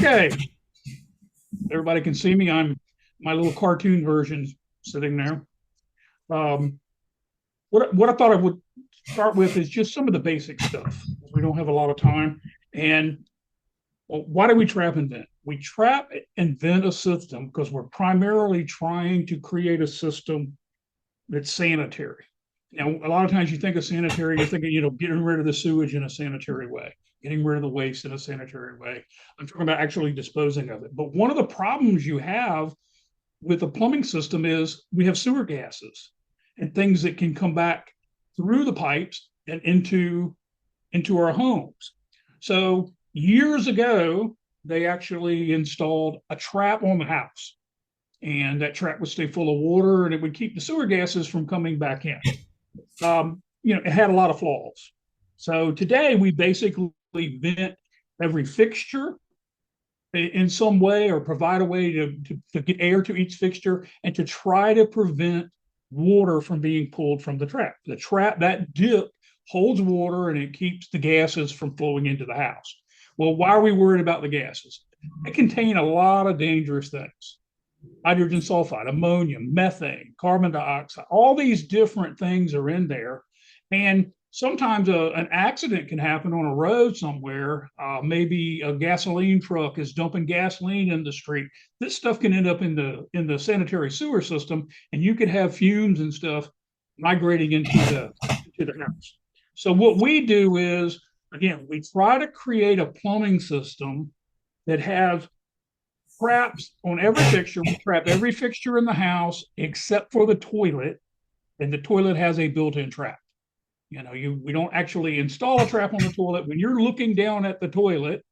Okay, everybody can see me. I'm my little cartoon version sitting there. Um, what I thought I would start with is just some of the basic stuff. We don't have a lot of time. And well, why do we trap and vent? We trap and vent a system because we're primarily trying to create a system that's sanitary. Now, a lot of times you think of sanitary, you're thinking, getting rid of the sewage in a sanitary way, getting rid of the waste in a sanitary way. I'm talking about actually disposing of it. But one of the problems you have with a plumbing system is we have sewer gases and things that can come back through the pipes and into our homes. So years ago, they actually installed a trap on the house, and that trap would stay full of water and it would keep the sewer gases from coming back in. It had a lot of flaws. So today we basically vent every fixture in some way or provide a way to get air to each fixture and to try to prevent water from being pulled from the trap. The trap, that dip, holds water and it keeps the gases from flowing into the house. Well, why are we worried about the gases? They contain a lot of dangerous things. Hydrogen sulfide, ammonia, methane, carbon dioxide, all these different things are in there. And sometimes an accident can happen on a road somewhere. Maybe a gasoline truck is dumping gasoline in the street. This stuff can end up in the sanitary sewer system, and you could have fumes and stuff migrating into the house. So what we do is, again, we try to create a plumbing system that has traps on every fixture. We trap every fixture in the house except for the toilet, and the toilet has a built-in trap. We don't actually install a trap on the toilet. When you're looking down at the toilet,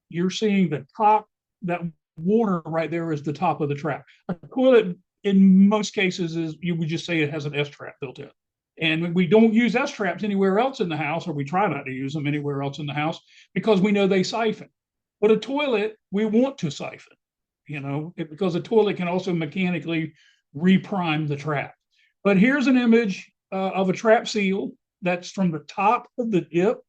you're seeing the top, that water right there is the top of the trap. A toilet, in most cases, you would just say it has an S-trap built in. And we don't use S-traps anywhere else in the house, or we try not to use them anywhere else in the house because we know they siphon. But a toilet, we want to siphon, because a toilet can also mechanically reprime the trap. But here's an image of a trap seal that's from the top of the dip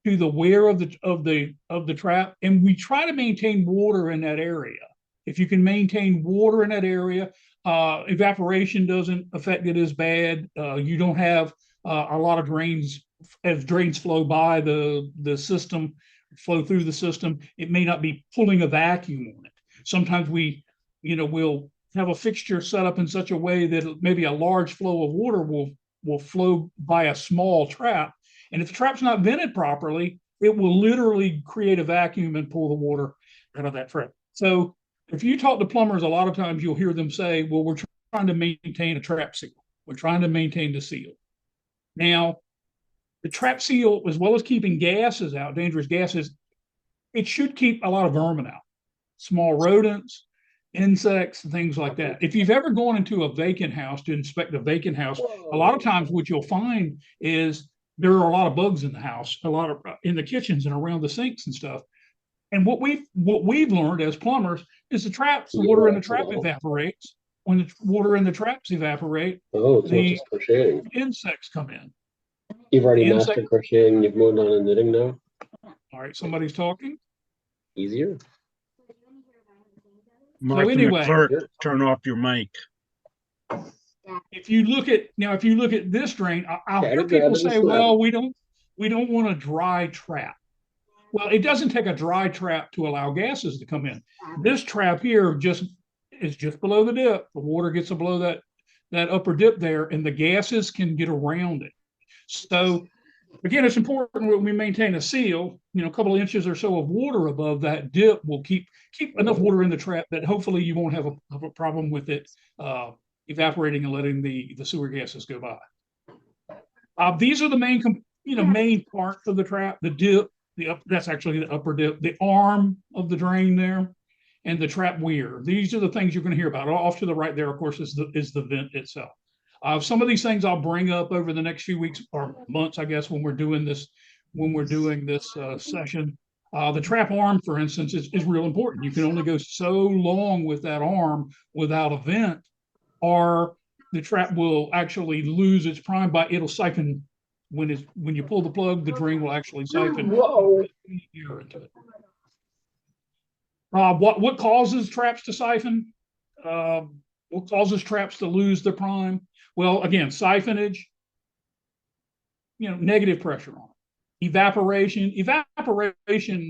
to the wear of the trap, and we try to maintain water in that area. If you can maintain water in that area, evaporation doesn't affect it as bad. You don't have a lot of drains. As drains flow by the system, flow through the system, it may not be pulling a vacuum on it. Sometimes we'll have a fixture set up in such a way that maybe a large flow of water will flow by a small trap. And if the trap's not vented properly, it will literally create a vacuum and pull the water out of that trap. So if you talk to plumbers, a lot of times you'll hear them say, well, we're trying to maintain a trap seal. We're trying to maintain the seal. Now, the trap seal, as well as keeping gases out, dangerous gases, it should keep a lot of vermin out, small rodents, insects, and things like that. If you've ever gone into a vacant house to inspect a vacant house, a lot of times what you'll find is there are a lot of bugs in the house, a lot of in the kitchens and around the sinks and stuff. And what we've learned as plumbers is the water in the trap evaporates. When the water in the traps evaporate, the insects come in. You've already mastered crocheting. You've moved on to knitting now. All right, somebody's talking. Easier. Martha, so anyway, clerk, turn off your mic. If you look at this drain, I'll hear people say, "Well, we don't want a dry trap." Well, it doesn't take a dry trap to allow gases to come in. This trap here is just below the dip. The water gets below that upper dip there, and the gases can get around it. So again, it's important when we maintain a seal, a couple of inches or so of water above that dip will keep enough water in the trap that hopefully you won't have a problem with it evaporating and letting the sewer gases go by. These are the main parts of the trap: the dip, that's actually the upper dip, the arm of the drain there, and the trap weir. These are the things you're going to hear about. Off to the right there, of course, is the vent itself. Some of these things I'll bring up over the next few weeks or months, I guess, when we're doing this session. The trap arm, for instance, is real important. You can only go so long with that arm without a vent, or the trap will actually lose its prime it'll siphon. When you pull the plug, the drain will actually siphon air into it. What causes traps to siphon? Uh, what causes traps to lose their prime? Well, again, siphonage, negative pressure on it. Evaporation,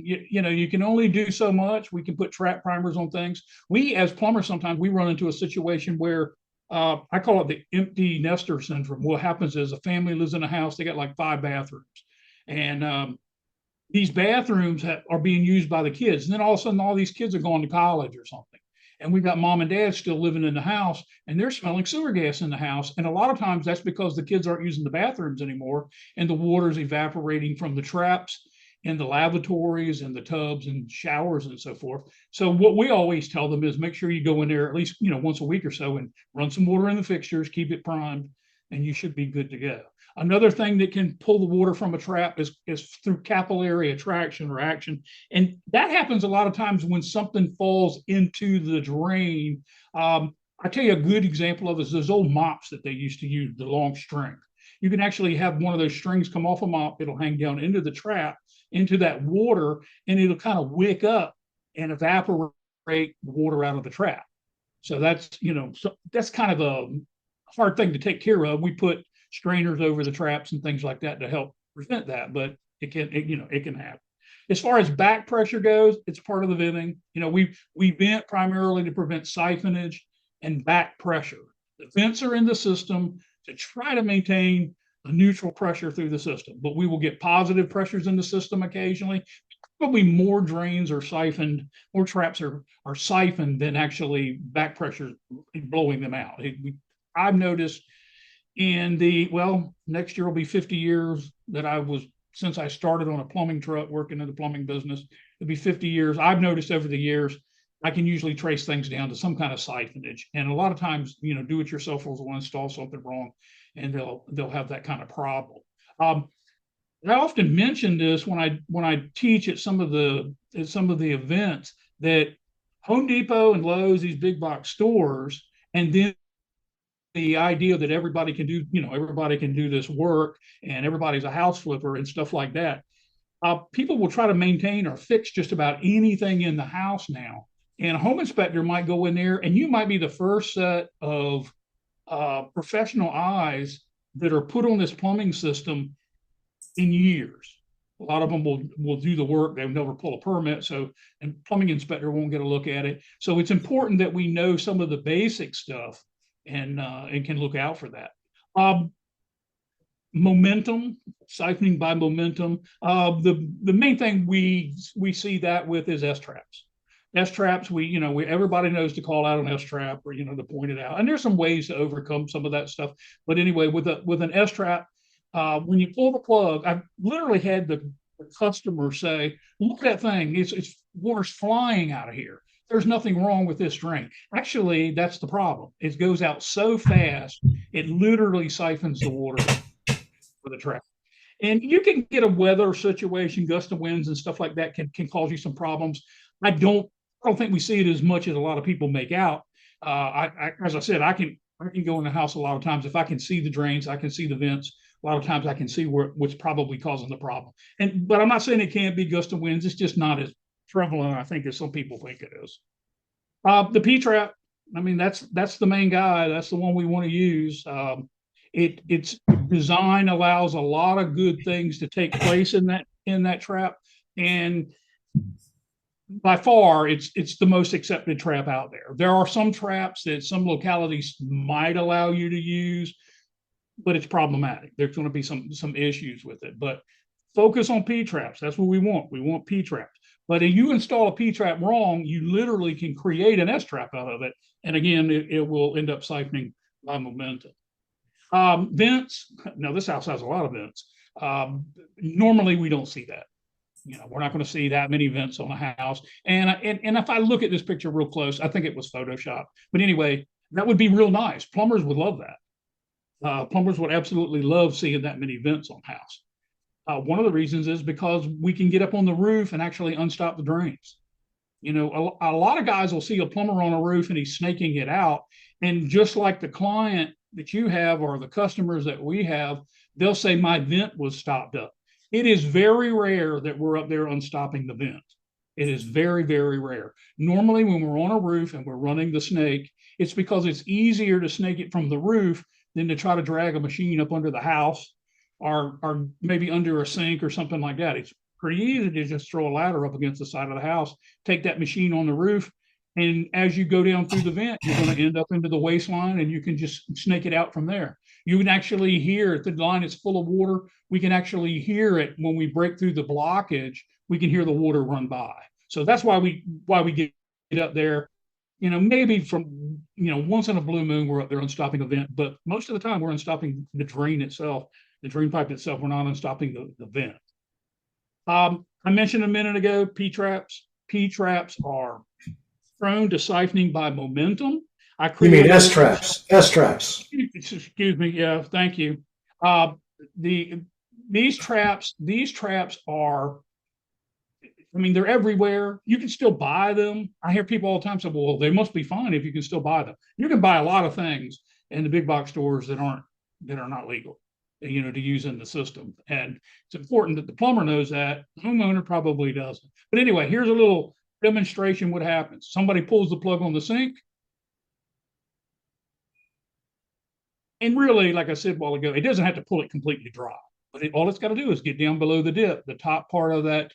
you can only do so much. We can put trap primers on things. We, as plumbers, sometimes we run into a situation where I call it the empty nester syndrome. What happens is a family lives in a house, they got like 5 bathrooms. And these bathrooms are being used by the kids. And then all of a sudden, all these kids are going to college or something. And we've got mom and dad still living in the house, and they're smelling sewer gas in the house. And a lot of times that's because the kids aren't using the bathrooms anymore, and the water's evaporating from the traps and the lavatories and the tubs and showers and so forth. So what we always tell them is make sure you go in there at least, once a week or so and run some water in the fixtures, keep it primed, and you should be good to go. Another thing that can pull the water from a trap is through capillary attraction or action. And that happens a lot of times when something falls into the drain. I tell you a good example of is those old mops that they used to use, the long string. You can actually have one of those strings come off a mop, it'll hang down into the trap, into that water, and it'll kind of wick up and evaporate the water out of the trap. So that's, that's kind of a hard thing to take care of. We put strainers over the traps and things like that to help prevent that, but it can happen. As far as back pressure goes, it's part of the venting. We vent primarily to prevent siphonage and back pressure. The vents are in the system to try to maintain a neutral pressure through the system, but we will get positive pressures in the system occasionally. Probably more drains are siphoned, more traps are siphoned than actually back pressure blowing them out. I've noticed next year will be 50 years that since I started on a plumbing truck working in the plumbing business. It'll be 50 years. I've noticed over the years, I can usually trace things down to some kind of siphonage. And a lot of times, do-it-yourselfers will install something wrong and they'll have that kind of problem. I often mention this when I teach at some of the events that Home Depot and Lowe's, these big box stores, and then the idea that everybody can do this work and everybody's a house flipper and stuff like that. People will try to maintain or fix just about anything in the house now. And a home inspector might go in there and you might be the first set of professional eyes that are put on this plumbing system in years. A lot of them will do the work. They'll never pull a permit. And plumbing inspector won't get a look at it. So it's important that we know some of the basic stuff and can look out for that. Momentum, siphoning by momentum. The main thing we see that with is S-traps. S-traps, everybody knows to call out an S-trap or, to point it out. And there's some ways to overcome some of that stuff. But anyway, with an S-trap, when you pull the plug, I've literally had the customer say, look at that thing, it's water's flying out of here. There's nothing wrong with this drain. Actually, that's the problem. It goes out so fast, it literally siphons the water for the trap. And you can get a weather situation, gust of winds and stuff like that can cause you some problems. I don't think we see it as much as a lot of people make out. As I said, I can go in the house a lot of times. If I can see the drains, I can see the vents. A lot of times I can see what's probably causing the problem. But I'm not saying it can't be gust of winds. It's just not as prevalent, I think, as some people think it is. The P-trap, that's the main guy. That's the one we want to use. Its design allows a lot of good things to take place in that trap, and by far it's the most accepted trap out there. There are some traps that some localities might allow you to use, but it's problematic. There's going to be some issues with it. But focus on P-traps. That's what we want. We want P-traps. But if you install a P-trap wrong, you literally can create an S-trap out of it. And again, it will end up siphoning by momentum. Vents. Now, this house has a lot of vents. Normally, we don't see that. We're not going to see that many vents on a house. And if I look at this picture real close, I think it was Photoshopped. But anyway, that would be real nice. Plumbers would love that. Plumbers would absolutely love seeing that many vents on a house. One of the reasons is because we can get up on the roof and actually unstop the drains. A lot of guys will see a plumber on a roof and he's snaking it out. And just like the client that you have or the customers that we have, they'll say my vent was stopped up. It is very rare that we're up there unstopping the vent. It is very, very rare. Normally, when we're on a roof and we're running the snake, it's because it's easier to snake it from the roof than to try to drag a machine up under the house or maybe under a sink or something like that. It's pretty easy to just throw a ladder up against the side of the house, take that machine on the roof, and as you go down through the vent, you're going to end up into the waistline and you can just snake it out from there. You can actually hear if the line is full of water, we can actually hear it when we break through the blockage. We can hear the water run by. So that's why we get up there. Maybe from once in a blue moon we're up there unstopping a vent, but most of the time we're unstopping the drain itself, the drain pipe itself. We're not unstopping the vent. I mentioned a minute ago P-traps. P-traps are prone to siphoning by momentum. You mean S-traps? S-traps. Excuse me. Yeah, thank you. These traps are, they're everywhere. You can still buy them. I hear people all the time say, well, they must be fine if you can still buy them. You can buy a lot of things in the big box stores that are not legal, to use in the system. And it's important that the plumber knows that. The homeowner probably doesn't. But anyway, here's a little demonstration what happens. Somebody pulls the plug on the sink. And really, like I said a while ago, it doesn't have to pull it completely dry. But all it's got to do is get down below the dip, the top part of that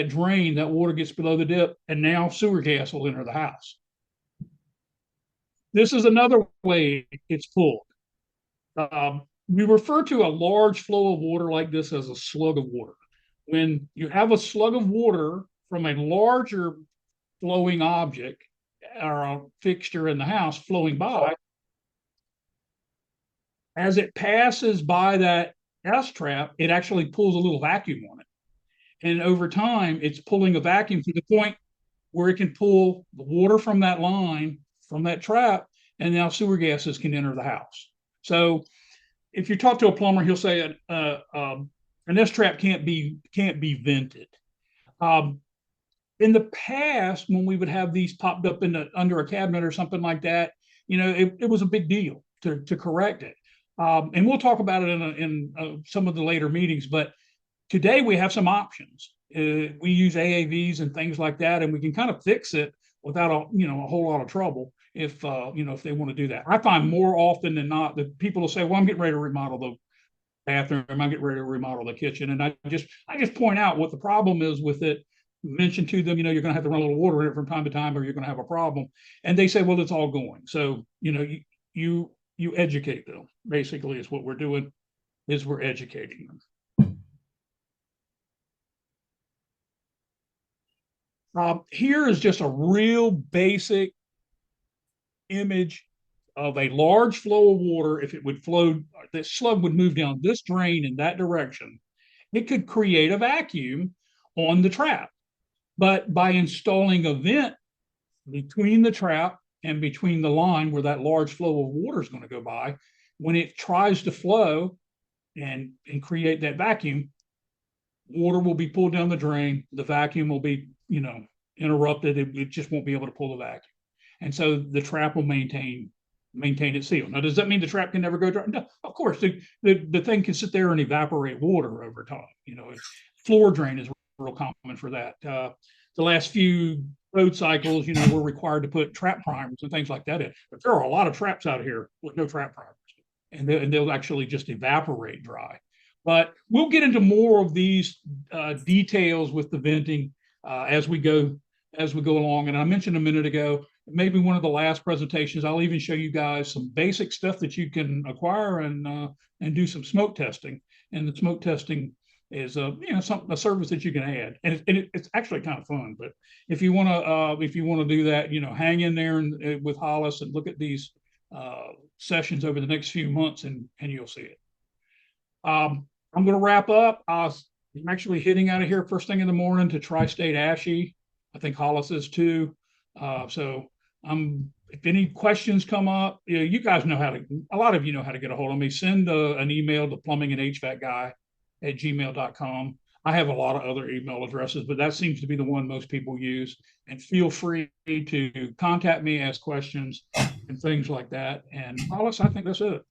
drain, that water gets below the dip, and now sewer gas will enter the house. This is another way it's pulled. We refer to a large flow of water like this as a slug of water. When you have a slug of water from a larger flowing object or a fixture in the house flowing by, as it passes by that S-trap, it actually pulls a little vacuum on it. And over time, it's pulling a vacuum to the point where it can pull the water from that line, from that trap, and now sewer gases can enter the house. So if you talk to a plumber, he'll say an S-trap can't be vented. In the past, when we would have these popped up under a cabinet or something like that, it was a big deal to correct it. And we'll talk about it in some of the later meetings, but today we have some options. We use AAVs and things like that, and we can kind of fix it without a whole lot of trouble if they want to do that. I find more often than not that people will say, well, I'm getting ready to remodel the bathroom, I'm getting ready to remodel the kitchen. And I just point out what the problem is with it, mention to them, you're going to have to run a little water in it from time to time or you're going to have a problem. And they say, well, it's all going. So, you educate them, basically, is what we're doing, is we're educating them. Here is just a real basic image of a large flow of water. If it would flow, this slug would move down this drain in that direction. It could create a vacuum on the trap. But by installing a vent between the trap and between the line where that large flow of water is going to go by, when it tries to flow and create that vacuum, water will be pulled down the drain. The vacuum will be, interrupted. It just won't be able to pull the vacuum. And so the trap will maintain its seal. Now, does that mean the trap can never go dry? No, of course. The thing can sit there and evaporate water over time. Floor drain is real common for that. The last few road cycles, we're required to put trap primers and things like that in. But there are a lot of traps out here with no trap primers, and they'll actually just evaporate dry. But we'll get into more of these details with the venting as we go along. And I mentioned a minute ago, maybe one of the last presentations, I'll even show you guys some basic stuff that you can acquire and do some smoke testing. And the smoke testing is a service that you can add, and it's actually kind of fun. But if you want to do that, hang in there with Hollis and look at these sessions over the next few months, and you'll see it. I'm going to wrap up. I'm actually heading out of here first thing in the morning to Tri-State ASHI. I think Hollis is too. So if any questions come up, you guys know a lot of you know how to get a hold of me. Send an email to plumbingandhvacguy@gmail.com. I have a lot of other email addresses, but that seems to be the one most people use. And feel free to contact me, ask questions, and things like that. And Hollis, I think that's it.